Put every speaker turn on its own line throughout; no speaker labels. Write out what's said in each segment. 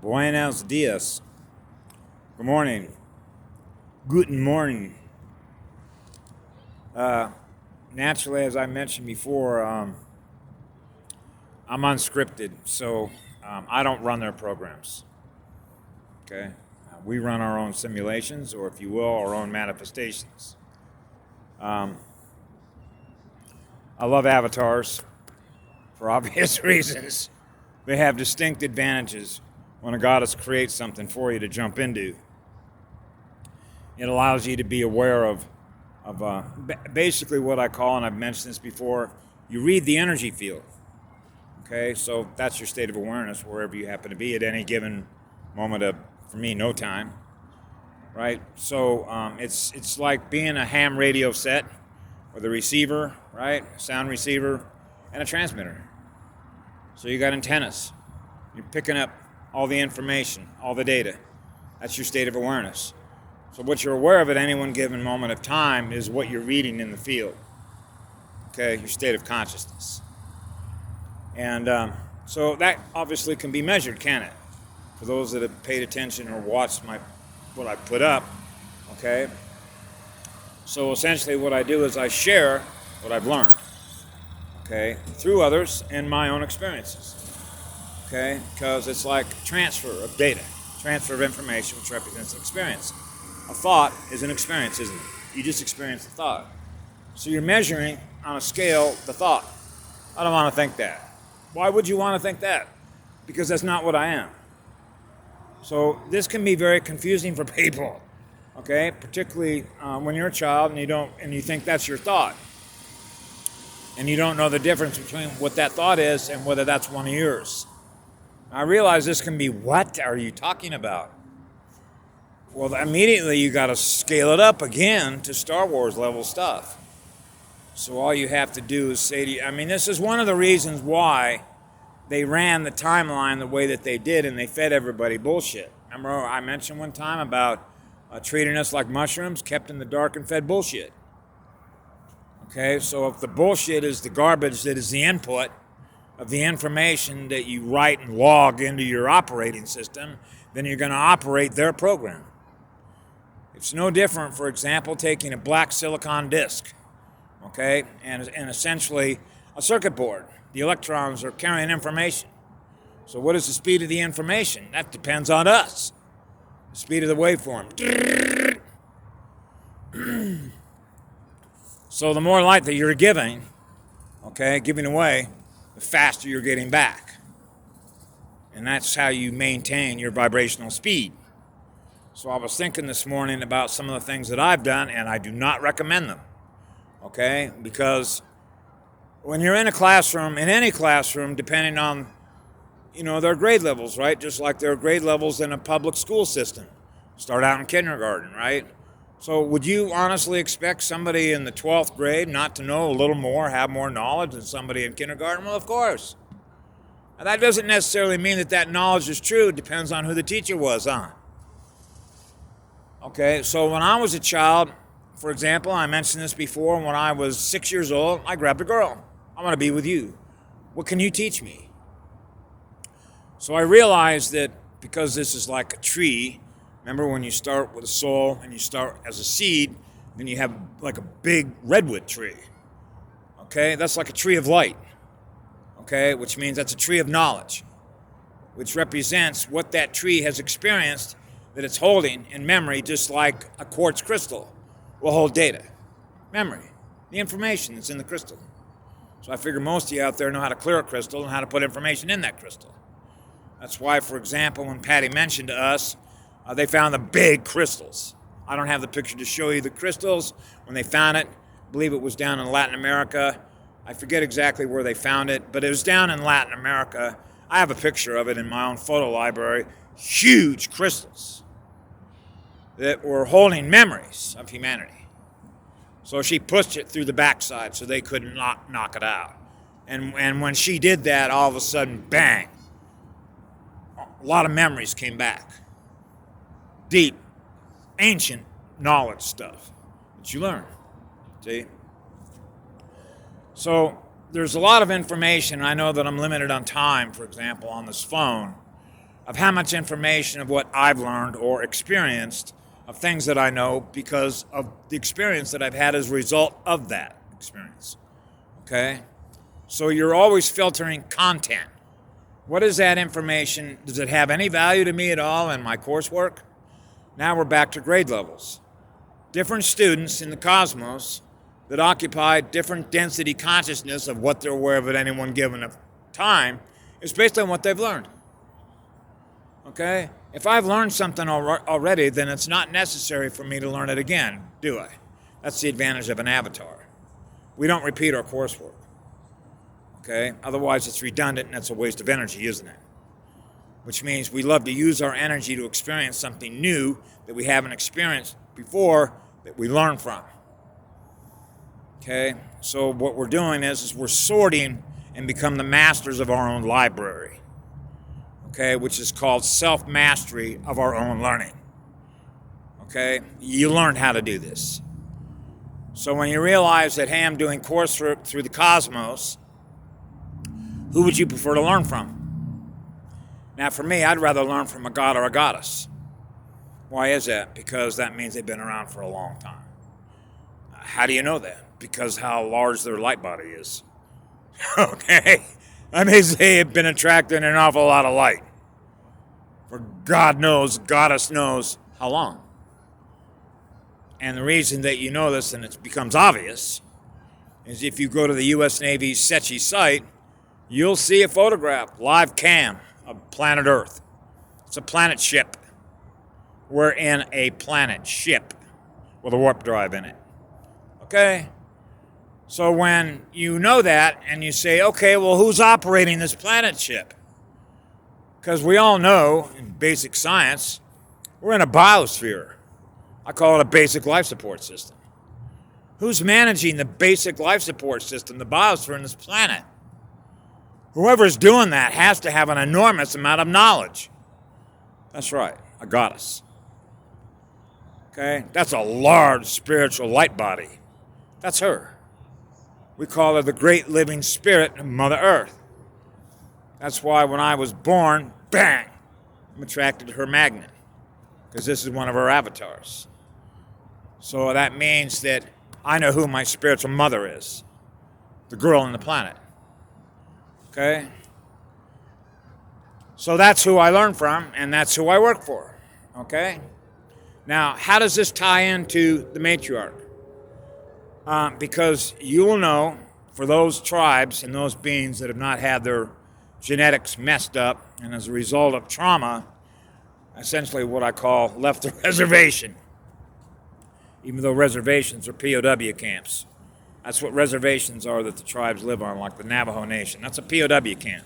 Buenos dias. Good morning. Guten morning. Naturally, as I mentioned before, I'm unscripted, so I don't run their programs. Okay? We run our own simulations, or if you will, our own manifestations. I love avatars for obvious reasons. They have distinct advantages when a goddess creates something for you to jump into. It allows you to be aware of basically what I call, and I've mentioned this before, you read the energy field. Okay, so that's your state of awareness wherever you happen to be at any given moment of, for me, no time. Right? So it's like being a ham radio set with a receiver, right? A sound receiver and a transmitter. So you got antennas. You're picking up all the information, all the data. That's your state of awareness. So what you're aware of at any one given moment of time is what you're reading in the field. Okay, your state of consciousness. And so that obviously can be measured, can it? For those that have paid attention or watched what I put up, okay? So essentially what I do is I share what I've learned, okay, through others and my own experiences, okay? Because it's like transfer of data, transfer of information, which represents experience. A thought is an experience, isn't it? You just experience the thought. So you're measuring on a scale the thought. I don't want to think that. Why would you want to think that? Because that's not what I am. So this can be very confusing for people, okay? Particularly when you're a child and you think that's your thought, and you don't know the difference between what that thought is and whether that's one of yours. I realize this can be, what are you talking about? Well, immediately you got to scale it up again to Star Wars level stuff. So all you have to do is say to you, I mean, this is one of the reasons why they ran the timeline the way that they did, and they fed everybody bullshit. Remember I mentioned one time about treating us like mushrooms, kept in the dark and fed bullshit. Okay, so if the bullshit is the garbage that is the input of the information that you write and log into your operating system, then you're going to operate their program. It's no different, for example, taking a black silicon disk, okay, and essentially a circuit board. The electrons are carrying information. So what is the speed of the information? That depends on us. The speed of the waveform. So the more light that you're giving, okay, giving away, the faster you're getting back. And that's how you maintain your vibrational speed. So I was thinking this morning about some of the things that I've done, and I do not recommend them, okay? Because when you're in a classroom, in any classroom, depending on, their grade levels, right? Just like there are grade levels in a public school system. Start out in kindergarten, right? So would you honestly expect somebody in the 12th grade not to know a little more, have more knowledge than somebody in kindergarten? Well, of course. Now, that doesn't necessarily mean that knowledge is true. It depends on who the teacher was, huh? Okay, so when I was a child, for example, I mentioned this before, when I was 6 years old, I grabbed a girl. I want to be with you. What can you teach me? So I realized that because this is like a tree, remember when you start with a soul and you start as a seed, then you have like a big redwood tree. Okay, that's like a tree of light. Okay, which means that's a tree of knowledge, which represents what that tree has experienced that it's holding in memory, just like a quartz crystal will hold data, memory, the information that's in the crystal. So I figure most of you out there know how to clear a crystal and how to put information in that crystal. That's why, for example, when Patty mentioned to us, they found the big crystals. I don't have the picture to show you the crystals. When they found it, I believe it was down in Latin America. I forget exactly where they found it, but it was down in Latin America. I have a picture of it in my own photo library. Huge crystals that were holding memories of humanity. So she pushed it through the backside so they couldn't knock it out. And when she did that, all of a sudden, bang, a lot of memories came back. Deep, ancient knowledge stuff that you learn. See? So there's a lot of information. I know that I'm limited on time, for example, on this phone. of how much information of what I've learned or experienced of things that I know because of the experience that I've had as a result of that experience. Okay? So you're always filtering content. What is that information? Does it have any value to me at all in my coursework? Now we're back to grade levels. Different students in the cosmos that occupy different density consciousness of what they're aware of at any one given time is based on what they've learned. Okay? If I've learned something already, then it's not necessary for me to learn it again, do I? That's the advantage of an avatar. We don't repeat our coursework. Okay? Otherwise, it's redundant and it's a waste of energy, isn't it? Which means we love to use our energy to experience something new that we haven't experienced before that we learn from. Okay? So what we're doing is we're sorting and become the masters of our own library. Okay? Which is called self-mastery of our own learning. Okay? You learn how to do this. So when you realize that, hey, I'm doing coursework through the cosmos, who would you prefer to learn from? Now, for me, I'd rather learn from a god or a goddess. Why is that? Because that means they've been around for a long time. How do you know that? Because how large their light body is. Okay? I mean, they have been attracting an awful lot of light. For God knows, goddess knows how long. And the reason that you know this and it becomes obvious is if you go to the U.S. Navy's Secchi site, you'll see a photograph, live cam, of planet Earth. It's a planet ship. We're in a planet ship with a warp drive in it. Okay? So when you know that and you say, okay, well, who's operating this planet ship? Because we all know in basic science, we're in a biosphere. I call it a basic life support system. Who's managing the basic life support system, the biosphere on this planet? Whoever's doing that has to have an enormous amount of knowledge. That's right, a goddess. Okay? That's a large spiritual light body. That's her. We call her the great living spirit of Mother Earth. That's why when I was born, bang, I'm attracted to her magnet. Because this is one of her avatars. So that means that I know who my spiritual mother is. The girl on the planet. Okay? So that's who I learn from, and that's who I work for. Okay? Now, how does this tie into the matriarch? Because you will know, for those tribes and those beings that have not had their genetics messed up, and as a result of trauma, essentially what I call left the reservation. Even though reservations are POW camps. That's what reservations are that the tribes live on, like the Navajo Nation. That's a POW camp.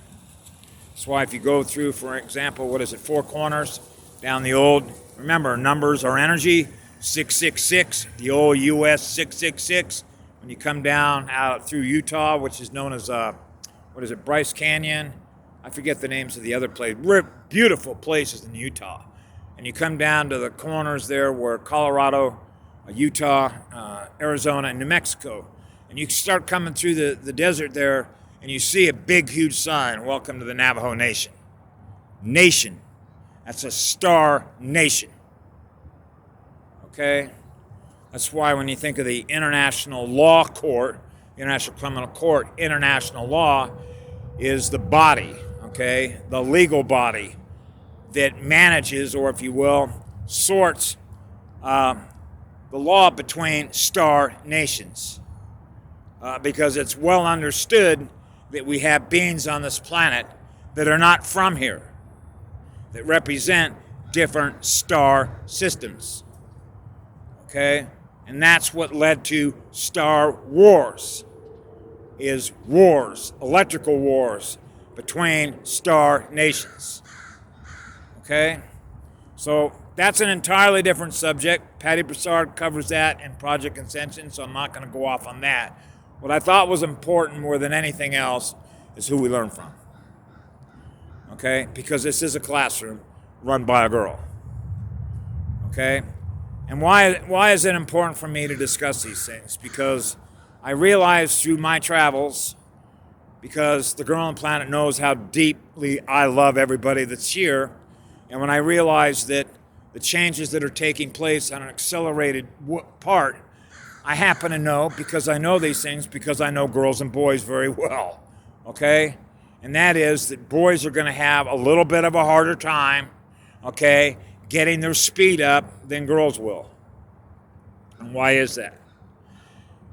That's why if you go through, for example, what is it, Four Corners, down the old, remember, numbers are energy, 666, the old US 666. When you come down out through Utah, which is known as, Bryce Canyon. I forget the names of the other places. Beautiful places in Utah. And you come down to the corners there where Colorado, Utah, Arizona, and New Mexico. And you start coming through the desert there, and you see a big, huge sign, welcome to the Navajo Nation. Nation. That's a star nation. Okay? That's why when you think of the International Law Court, International Criminal Court, international law is the body, okay? The legal body that manages, or if you will, sorts the law between star nations. Because it's well understood that we have beings on this planet that are not from here, that represent different star systems. Okay? And that's what led to Star Wars, is wars, electrical wars between star nations. Okay? So that's an entirely different subject. Patty Broussard covers that in Project Ascension, so I'm not going to go off on that. What I thought was important more than anything else is who we learn from. Okay? Because this is a classroom run by a girl. Okay? And why is it important for me to discuss these things? Because I realized through my travels, because the girl on the planet knows how deeply I love everybody that's here, And when I realize that the changes that are taking place on an accelerated part, I happen to know, because I know these things, because I know girls and boys very well, okay? And that is that boys are going to have a little bit of a harder time, okay, getting their speed up than girls will. And why is that?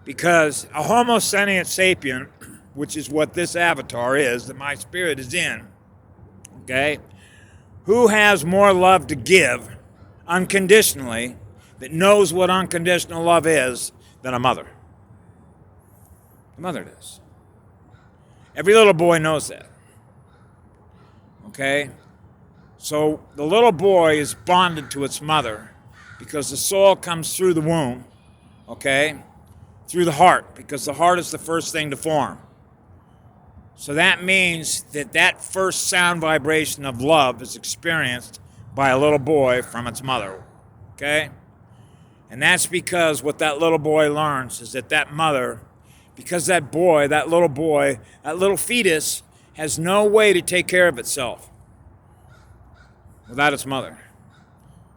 Because a Homo sentient sapien, which is what this avatar is, that my spirit is in, okay, who has more love to give unconditionally, that knows what unconditional love is, than a mother? The mother does. Every little boy knows that. Okay? So the little boy is bonded to its mother because the soul comes through the womb, okay, through the heart, because the heart is the first thing to form. So that means that that first sound vibration of love is experienced by a little boy from its mother, okay? And that's because what that little boy learns is that that mother, because that little fetus has no way to take care of itself without its mother.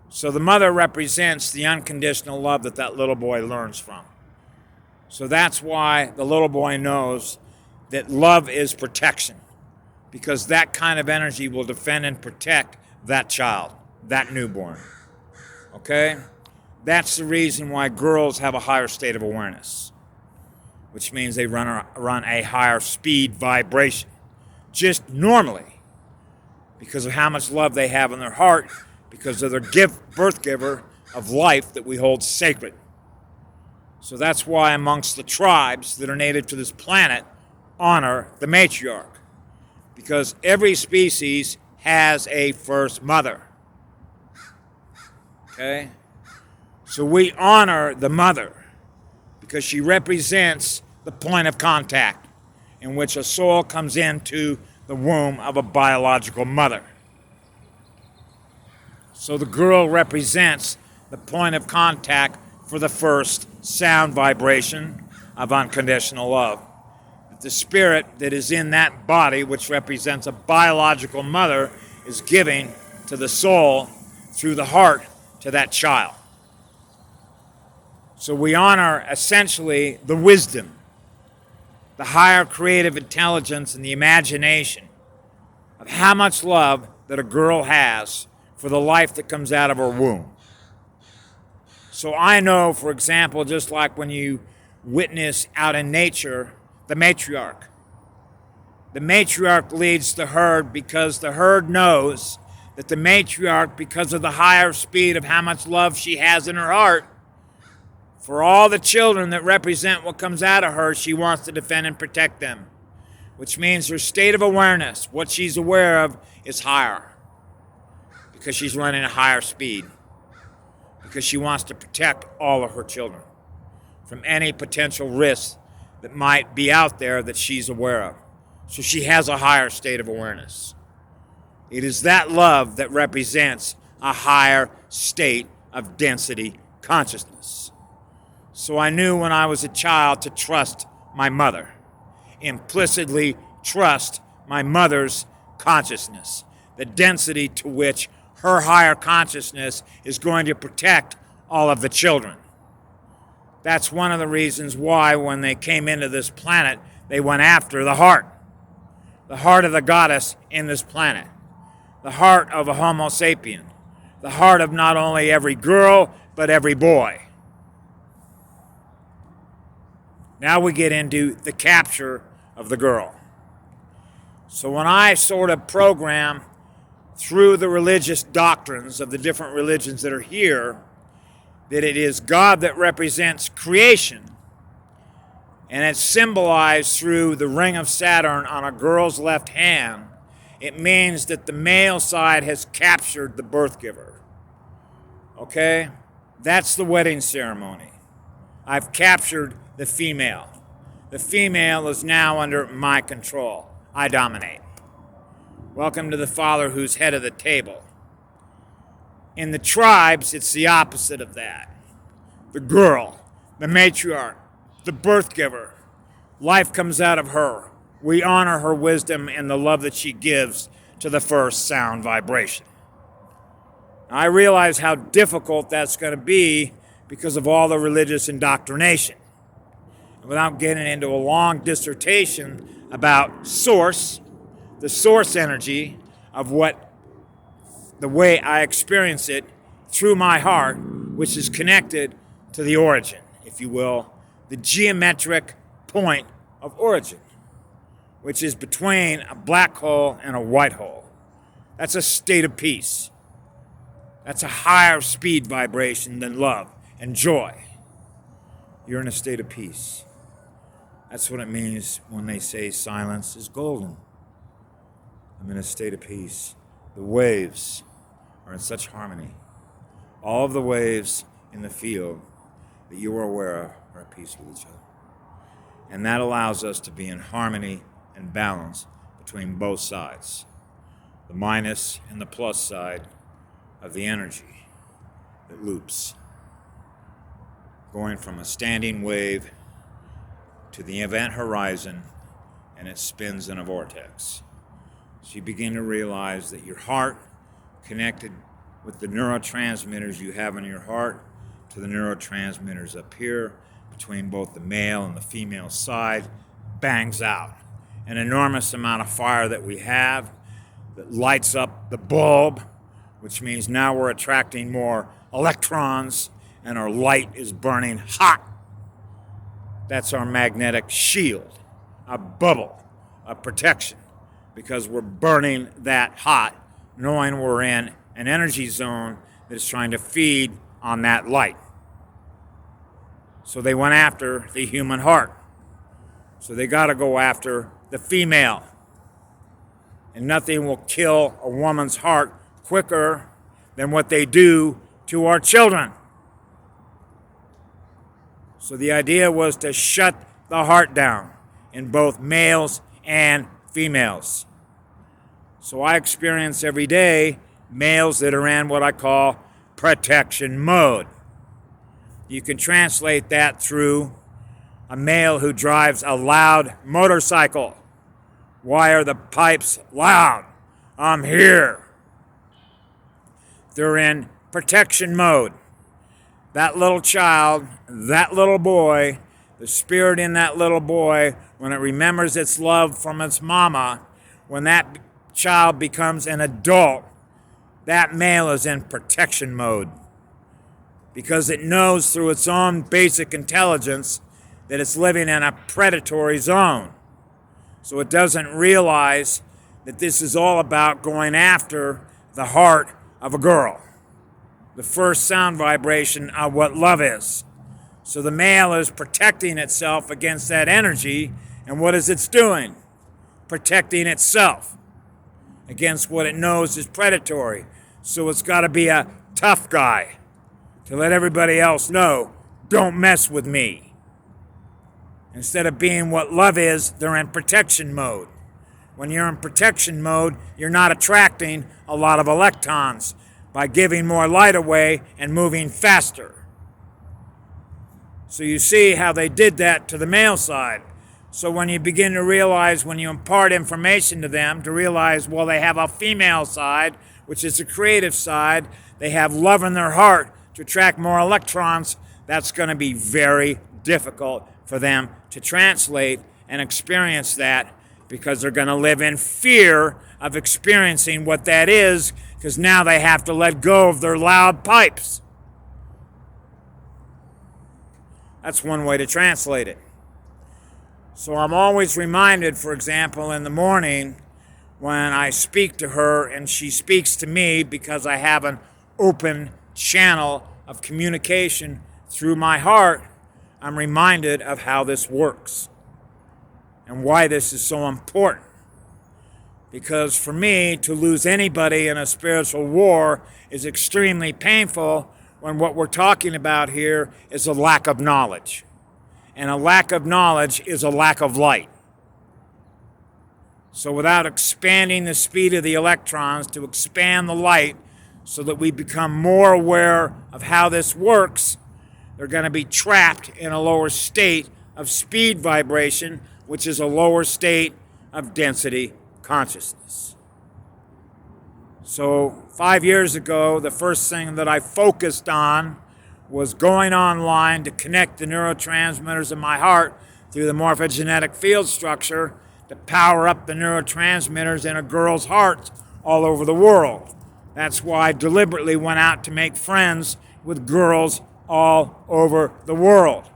So the mother represents the unconditional love that that little boy learns from. So that's why the little boy knows that love is protection, because that kind of energy will defend and protect that child, that newborn. Okay? That's the reason why girls have a higher state of awareness, which means they run a higher speed vibration, just normally, because of how much love they have in their heart, because of their birth giver of life that we hold sacred. So that's why amongst the tribes that are native to this planet honor the matriarch, because every species has a first mother. Okay? So we honor the mother because she represents the point of contact in which a soul comes into the womb of a biological mother. So the girl represents the point of contact for the first sound vibration of unconditional love. The spirit that is in that body, which represents a biological mother, is giving to the soul through the heart to that child. So we honor essentially the wisdom, the higher creative intelligence, and the imagination of how much love that a girl has for the life that comes out of her womb. So I know, for example, just like when you witness out in nature, the matriarch. The matriarch leads the herd because the herd knows that the matriarch, because of the higher speed of how much love she has in her heart, for all the children that represent what comes out of her, she wants to defend and protect them, which means her state of awareness, what she's aware of, is higher because she's running a higher speed, because she wants to protect all of her children from any potential risks that might be out there that she's aware of. So she has a higher state of awareness. It is that love that represents a higher state of density consciousness. So I knew when I was a child to trust my mother, implicitly trust my mother's consciousness, the density to which her higher consciousness is going to protect all of the children. That's one of the reasons why when they came into this planet, they went after the heart of the goddess in this planet, the heart of a Homo sapien, the heart of not only every girl, but every boy. Now we get into the capture of the girl. So when I sort of program through the religious doctrines of the different religions that are here, that it is God that represents creation, and it's symbolized through the ring of Saturn on a girl's left hand, it means that the male side has captured the birth giver. Okay? That's the wedding ceremony. I've captured the female. The female is now under my control. I dominate. Welcome to the father who's head of the table. In the tribes, it's the opposite of that. The girl, the matriarch, the birth giver. Life comes out of her. We honor her wisdom and the love that she gives to the first sound vibration. I realize how difficult that's going to be because of all the religious indoctrination. Without getting into a long dissertation about source, the source energy of the way I experience it through my heart, which is connected to the origin, if you will, the geometric point of origin, which is between a black hole and a white hole. That's a state of peace. That's a higher speed vibration than love and joy. You're in a state of peace. That's what it means when they say silence is golden. I'm in a state of peace. The waves are in such harmony. All of the waves in the field that you are aware of are at peace with each other. And that allows us to be in harmony and balance between both sides, the minus and the plus side of the energy that loops, going from a standing wave to the event horizon, and it spins in a vortex. So you begin to realize that your heart, connected with the neurotransmitters you have in your heart, to the neurotransmitters up here, between both the male and the female side, bangs out. An enormous amount of fire that we have that lights up the bulb, which means now we're attracting more electrons and our light is burning hot. That's our magnetic shield, a bubble of protection, because we're burning that hot, knowing we're in an energy zone that is trying to feed on that light. So they went after the human heart. So they got to go after the female. And nothing will kill a woman's heart quicker than what they do to our children. So the idea was to shut the heart down in both males and females. So I experience every day males that are in what I call protection mode. You can translate that through a male who drives a loud motorcycle. Why are the pipes loud? I'm here. They're in protection mode. That little child, that little boy, the spirit in that little boy, when it remembers its love from its mama, when that child becomes an adult, that male is in protection mode, because it knows through its own basic intelligence that it's living in a predatory zone. So it doesn't realize that this is all about going after the heart of a girl, the first sound vibration of what love is. So the male is protecting itself against that energy, and what is it doing? Protecting itself against what it knows is predatory. So it's got to be a tough guy to let everybody else know, don't mess with me. Instead of being what love is, they're in protection mode. When you're in protection mode, you're not attracting a lot of electrons by giving more light away and moving faster. So you see how they did that to the male side. So when you begin to realize, when you impart information to them, to realize, well, they have a female side, which is the creative side, they have love in their heart to attract more electrons, that's going to be very difficult for them to translate and experience that, because they're going to live in fear of experiencing what that is, because now they have to let go of their loud pipes. That's one way to translate it. So I'm always reminded, for example, in the morning when I speak to her and she speaks to me, because I have an open channel of communication through my heart, I'm reminded of how this works and why this is so important. Because for me, to lose anybody in a spiritual war is extremely painful, when what we're talking about here is a lack of knowledge. And a lack of knowledge is a lack of light. So without expanding the speed of the electrons to expand the light so that we become more aware of how this works, they're going to be trapped in a lower state of speed vibration, which is a lower state of density consciousness. So 5 years ago, the first thing that I focused on was going online to connect the neurotransmitters in my heart through the morphogenetic field structure to power up the neurotransmitters in a girl's heart all over the world. That's why I deliberately went out to make friends with girls all over the world.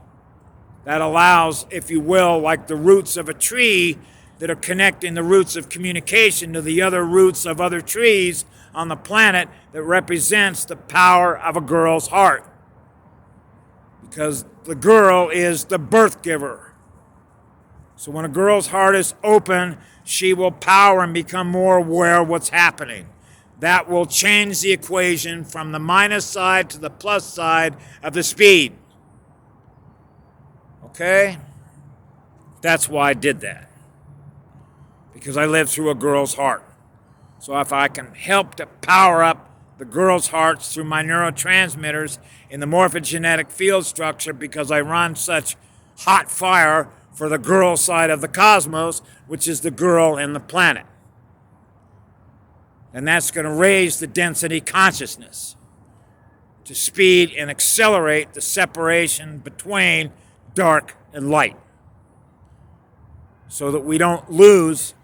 That allows, if you will, like the roots of a tree that are connecting the roots of communication to the other roots of other trees on the planet, that represents the power of a girl's heart. Because the girl is the birth giver. So when a girl's heart is open, she will power and become more aware of what's happening. That will change the equation from the minus side to the plus side of the speed. Okay? That's why I did that. Because I lived through a girl's heart. So if I can help to power up the girls' hearts through my neurotransmitters in the morphogenetic field structure, because I run such hot fire for the girl side of the cosmos, which is the girl and the planet. And that's going to raise the density consciousness to speed and accelerate the separation between dark and light, so that we don't lose,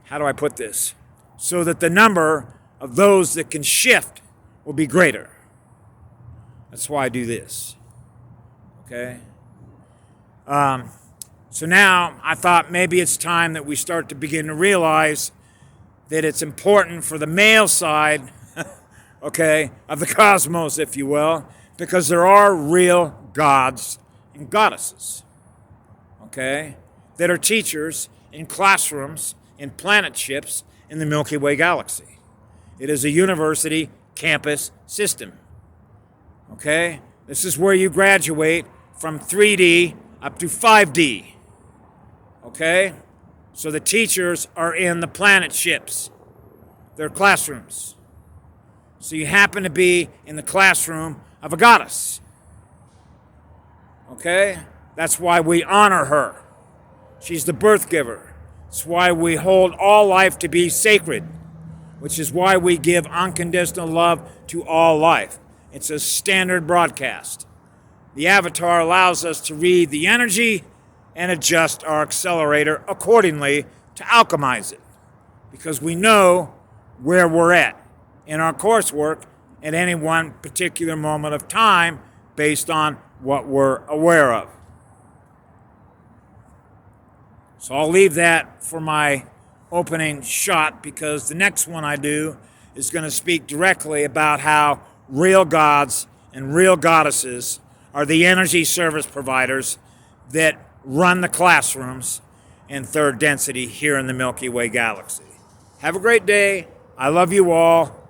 how do I put this? So that the number of those that can shift will be greater. That's why I do this. Okay? So now I thought maybe it's time that we start to begin to realize that it's important for the male side, okay, of the cosmos, if you will, because there are real gods and goddesses, okay, that are teachers in classrooms, in planet ships, in the Milky Way galaxy. It is a university campus system, okay? This is where you graduate from 3D up to 5D, okay? So the teachers are in the planet ships, their classrooms. So you happen to be in the classroom of a goddess, okay? That's why we honor her. She's the birth giver. It's why we hold all life to be sacred, which is why we give unconditional love to all life. It's a standard broadcast. The avatar allows us to read the energy and adjust our accelerator accordingly to alchemize it, because we know where we're at in our coursework at any one particular moment of time based on what we're aware of. So I'll leave that for my opening shot, because the next one I do is going to speak directly about how real gods and real goddesses are the energy service providers that run the classrooms in third density here in the Milky Way galaxy. Have a great day. I love you all.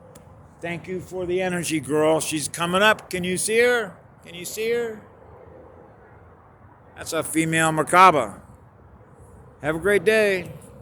Thank you for the energy, girl. She's coming up. Can you see her? Can you see her? That's a female Merkaba. Have a great day.